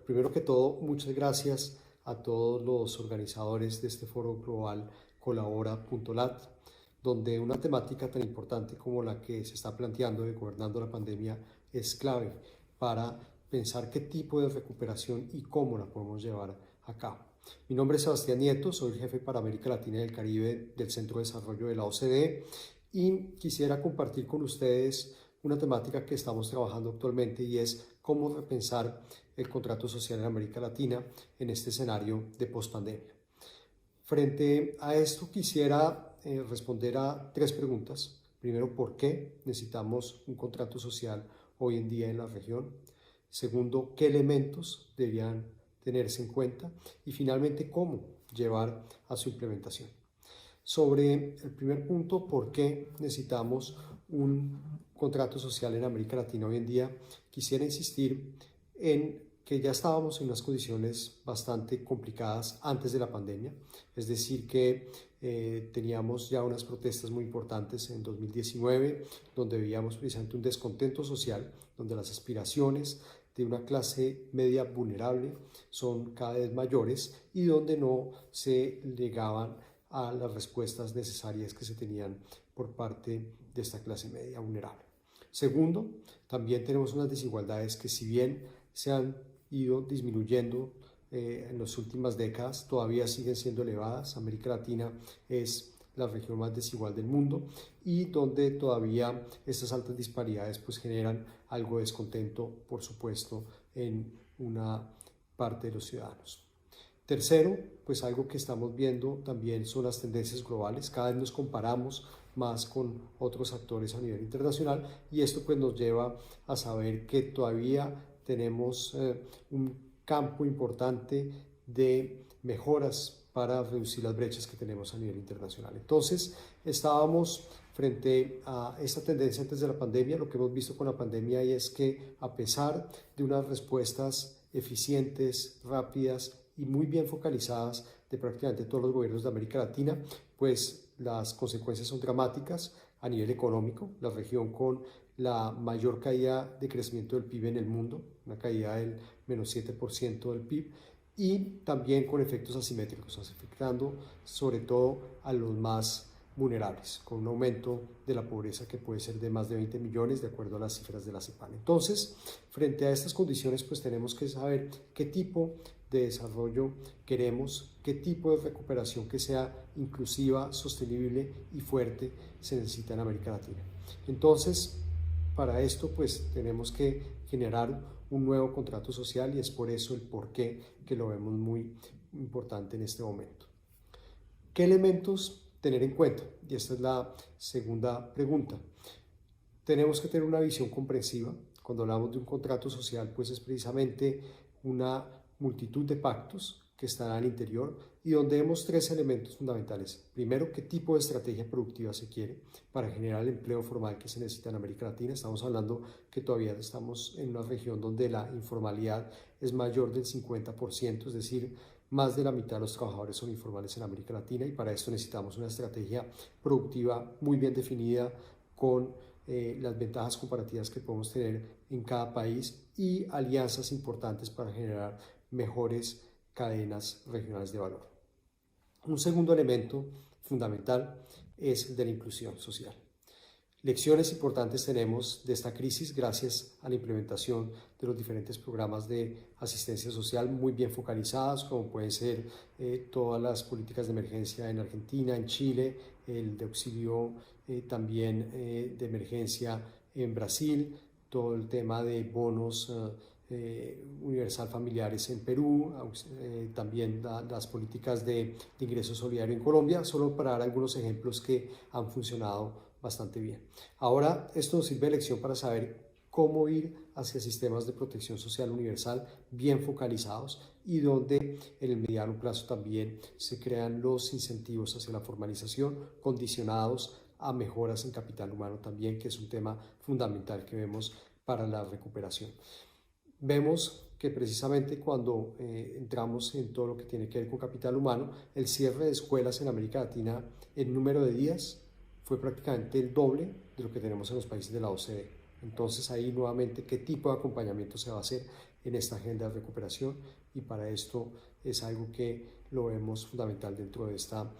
primero que todo, muchas gracias a todos los organizadores de este foro global Colabora.lat, donde una temática tan importante como la que se está planteando de gobernando la pandemia es clave para pensar qué tipo de recuperación y cómo la podemos llevar a cabo. Mi nombre es Sebastián Nieto, soy el jefe para América Latina y el Caribe del Centro de Desarrollo de la OCDE y quisiera compartir con ustedes una temática que estamos trabajando actualmente y es cómo repensar el contrato social en América Latina en este escenario de pospandemia. Frente a esto quisiera responder a tres preguntas. Primero, ¿por qué necesitamos un contrato social hoy en día en la región? Segundo, ¿qué elementos deberían tenerse en cuenta? Y finalmente, ¿cómo llevar a su implementación? Sobre el primer punto, ¿por qué necesitamos un contrato social en América Latina hoy en día? Quisiera insistir en que ya estábamos en unas condiciones bastante complicadas antes de la pandemia, es decir que teníamos ya unas protestas muy importantes en 2019, donde veíamos precisamente un descontento social, donde las aspiraciones de una clase media vulnerable son cada vez mayores y donde no se llegaban a las respuestas necesarias que se tenían por parte de esta clase media vulnerable. Segundo, también tenemos unas desigualdades que, si bien se han ido disminuyendo en las últimas décadas, todavía siguen siendo elevadas. América Latina es la región más desigual del mundo y donde todavía estas altas disparidades pues generan algo de descontento, por supuesto, en una parte de los ciudadanos. Tercero, pues algo que estamos viendo también son las tendencias globales. Cada vez nos comparamos más con otros actores a nivel internacional y esto pues nos lleva a saber que todavía tenemos un campo importante de mejoras para reducir las brechas que tenemos a nivel internacional. Entonces, estábamos frente a esta tendencia antes de la pandemia. Lo que hemos visto con la pandemia es que, a pesar de unas respuestas eficientes, rápidas y muy bien focalizadas de prácticamente todos los gobiernos de América Latina, pues las consecuencias son dramáticas a nivel económico. La región con la mayor caída de crecimiento del PIB en el mundo, una caída del menos 7% del PIB, y también con efectos asimétricos, afectando sobre todo a los más vulnerables, con un aumento de la pobreza que puede ser de más de 20 millones de acuerdo a las cifras de la CEPAL. Entonces, frente a estas condiciones, pues tenemos que saber qué tipo de desarrollo queremos, qué tipo de recuperación que sea inclusiva, sostenible y fuerte se necesita en América Latina. Entonces, para esto pues tenemos que generar un nuevo contrato social y es por eso el porqué que lo vemos muy importante en este momento. ¿Qué elementos tener en cuenta? Y esta es la segunda pregunta. Tenemos que tener una visión comprensiva. Cuando hablamos de un contrato social, pues es precisamente una multitud de pactos que están al interior y donde vemos tres elementos fundamentales. Primero, qué tipo de estrategia productiva se quiere para generar el empleo formal que se necesita en América Latina. Estamos hablando que todavía estamos en una región donde la informalidad es mayor del 50%, es decir, más de la mitad de los trabajadores son informales en América Latina y para esto necesitamos una estrategia productiva muy bien definida con las ventajas comparativas que podemos tener en cada país y alianzas importantes para generar mejores cadenas regionales de valor. Un segundo elemento fundamental es el de la inclusión social. Lecciones importantes tenemos de esta crisis gracias a la implementación de los diferentes programas de asistencia social muy bien focalizados, como pueden ser todas las políticas de emergencia en Argentina, en Chile, el de auxilio también de emergencia en Brasil, todo el tema de bonos universal familiares en Perú, también las políticas de ingreso solidario en Colombia, solo para dar algunos ejemplos que han funcionado bastante bien. Ahora, esto nos sirve de lección para saber cómo ir hacia sistemas de protección social universal bien focalizados y donde en el mediano plazo también se crean los incentivos hacia la formalización condicionados a mejoras en capital humano también, que es un tema fundamental que vemos para la recuperación. Vemos que precisamente cuando entramos en todo lo que tiene que ver con capital humano, el cierre de escuelas en América Latina en número de días fue prácticamente el doble de lo que tenemos en los países de la OCDE. Entonces ahí nuevamente qué tipo de acompañamiento se va a hacer en esta agenda de recuperación, y para esto es algo que lo vemos fundamental dentro de esta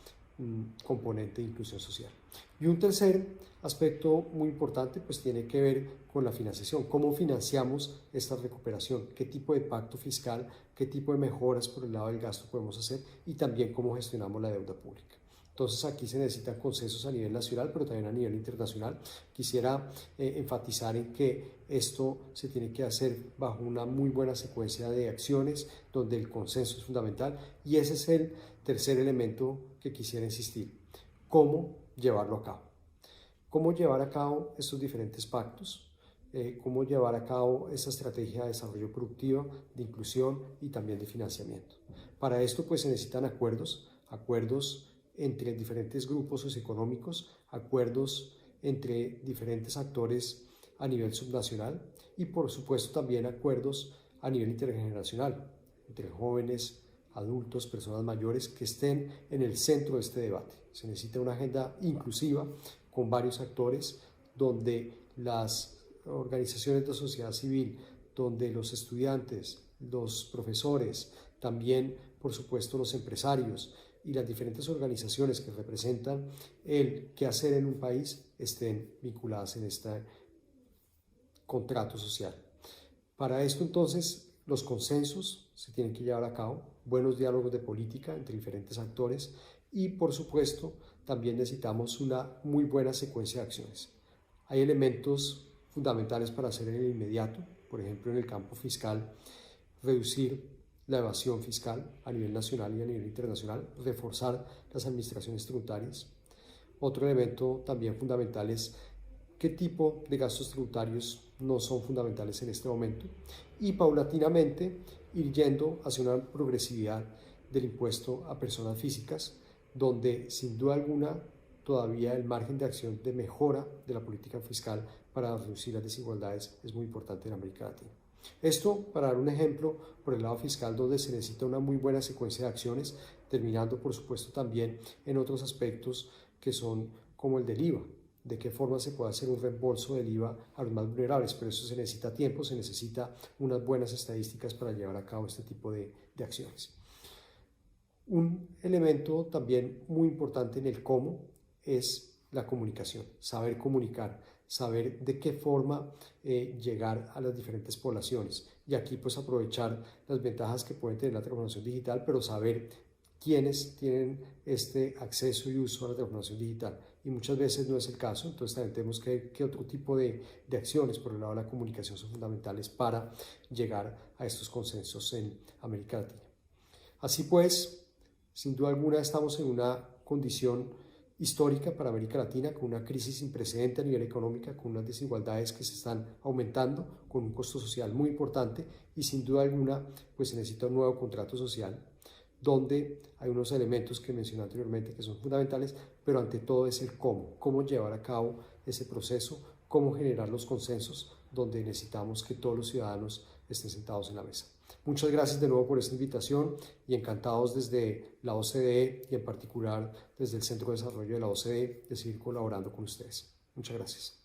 componente de inclusión social. Y un tercer aspecto muy importante pues tiene que ver con la financiación. ¿Cómo financiamos esta recuperación? ¿Qué tipo de pacto fiscal, qué tipo de mejoras por el lado del gasto podemos hacer? Y también cómo gestionamos la deuda pública. Entonces aquí se necesitan consensos a nivel nacional, pero también a nivel internacional. Quisiera enfatizar en que esto se tiene que hacer bajo una muy buena secuencia de acciones, donde el consenso es fundamental, y ese es el tercer elemento que quisiera insistir: cómo llevarlo a cabo. Cómo llevar a cabo estos diferentes pactos, cómo llevar a cabo esa estrategia de desarrollo productivo, de inclusión y también de financiamiento. Para esto pues se necesitan acuerdos entre diferentes grupos socioeconómicos, acuerdos entre diferentes actores a nivel subnacional y por supuesto también acuerdos a nivel intergeneracional, entre jóvenes, adultos, personas mayores, que estén en el centro de este debate. Se necesita una agenda inclusiva con varios actores, donde las organizaciones de la sociedad civil, donde los estudiantes, los profesores, también por supuesto los empresarios y las diferentes organizaciones que representan el quehacer en un país estén vinculadas en este contrato social. Para esto entonces los consensos se tienen que llevar a cabo, buenos diálogos de política entre diferentes actores, y por supuesto también necesitamos una muy buena secuencia de acciones. Hay elementos fundamentales para hacer en el inmediato, por ejemplo en el campo fiscal, reducir la evasión fiscal a nivel nacional y a nivel internacional, reforzar las administraciones tributarias. Otro elemento también fundamental es qué tipo de gastos tributarios no son fundamentales en este momento, y paulatinamente ir yendo hacia una progresividad del impuesto a personas físicas, donde sin duda alguna todavía el margen de acción de mejora de la política fiscal para reducir las desigualdades es muy importante en América Latina. Esto para dar un ejemplo por el lado fiscal, donde se necesita una muy buena secuencia de acciones, terminando por supuesto también en otros aspectos que son como el del IVA. De qué forma se puede hacer un reembolso del IVA a los más vulnerables, pero eso se necesita tiempo, se necesita unas buenas estadísticas para llevar a cabo este tipo de acciones. Un elemento también muy importante en el cómo es la comunicación, saber comunicar, saber de qué forma llegar a las diferentes poblaciones, y aquí pues aprovechar las ventajas que puede tener la transformación digital, pero saber quiénes tienen este acceso y uso a la transformación digital, y muchas veces no es el caso. Entonces también tenemos que ver qué otro tipo de acciones por el lado de la comunicación son fundamentales para llegar a estos consensos en América Latina. Así pues, sin duda alguna estamos en una condición histórica para América Latina, con una crisis sin precedente a nivel económico, con unas desigualdades que se están aumentando, con un costo social muy importante, y sin duda alguna pues se necesita un nuevo contrato social, donde hay unos elementos que mencioné anteriormente que son fundamentales, pero ante todo es el cómo llevar a cabo ese proceso, cómo generar los consensos, donde necesitamos que todos los ciudadanos estén sentados en la mesa. Muchas gracias de nuevo por esta invitación, y encantados desde la OCDE y en particular desde el Centro de Desarrollo de la OCDE de seguir colaborando con ustedes. Muchas gracias.